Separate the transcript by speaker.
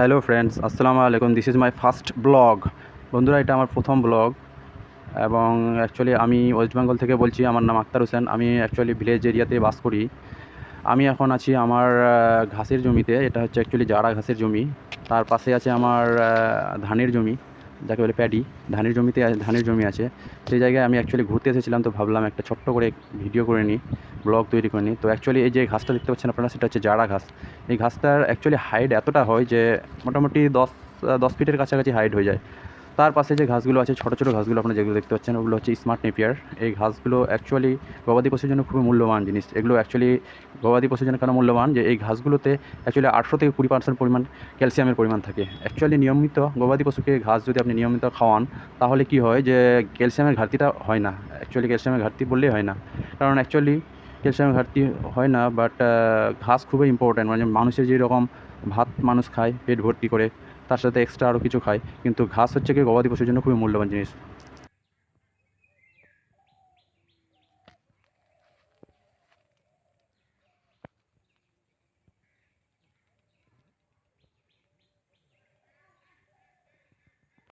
Speaker 1: Hello friends, আসসালামু আলাইকুম। This is my first blog. বন্ধুরা, এটা আমার প্রথম ব্লগ এবং অ্যাকচুয়ালি আমি ওয়েস্ট বেঙ্গল থেকে বলছি। আমার নাম আক্তার হোসেন। আমি অ্যাকচুয়ালি ভিলেজ এরিয়াতে বাস করি। আমি এখন আছি আমার ঘাসের জমিতে। এটা হচ্ছে অ্যাকচুয়ালি জারা ঘাসের জমি। তার পাশে আছে আমার ধানের জমি, যাকে বলে প্যাডি। ধানের জমি আছে। সেই জায়গায় আমি অ্যাকচুয়ালি ঘুরতে এসেছিলাম, তো ভাবলাম একটা ছোট্ট করে ভিডিও করে নিই, ব্লগ তৈরি করে নিই। তো অ্যাকচুয়ালি এই যে ঘাসটা দেখতে পাচ্ছেন আপনারা, সেটা হচ্ছে জারা ঘাস। এই ঘাসটার অ্যাকচুয়ালি হাইট এতটা হয় যে মোটামুটি 10 ফিটের কাছাকাছি হাইট হয়ে যায়। তার পাশে যে ঘাসগুলো আছে, ছোটো ছোটো ঘাসগুলো আপনারা যেগুলো দেখতে পাচ্ছেন, ওগুলো হচ্ছে স্মার্ট নেপিয়ার। এই ঘাসগুলো অ্যাকচুয়ালি গবাদি পশুর জন্য খুবই মূল্যবান জিনিস। এগুলো অ্যাকচুয়ালি গবাদি পশুর জন্য কেন মূল্যবান, যে এই ঘাসগুলোতে অ্যাকচুয়ালি 800 থেকে 20% পরিমাণ ক্যালসিয়ামের পরিমাণ থাকে। অ্যাকচুয়ালি নিয়মিত গবাদি পশুকে ঘাস যদি আপনি নিয়মিত খাওয়ান, তাহলে কি হয় যে ক্যালসিয়ামের ঘাটতিটা হয় না। অ্যাকচুয়ালি ক্যালসিয়ামের ঘাটতি বললেই হয় না, কারণ অ্যাকচুয়ালি ক্যালসিয়ামের ঘাটতি হয় না। বাট ঘাস খুবই ইম্পর্ট্যান্ট। মানে মানুষের যেরকম ভাত মানুষ খায় পেট ভর্তি করে, তার সাথে এক্সট্রা আরও কিছু খায়, কিন্তু ঘাস হচ্ছে কি গবাদি পশুর জন্য খুবই মূল্যবান জিনিস।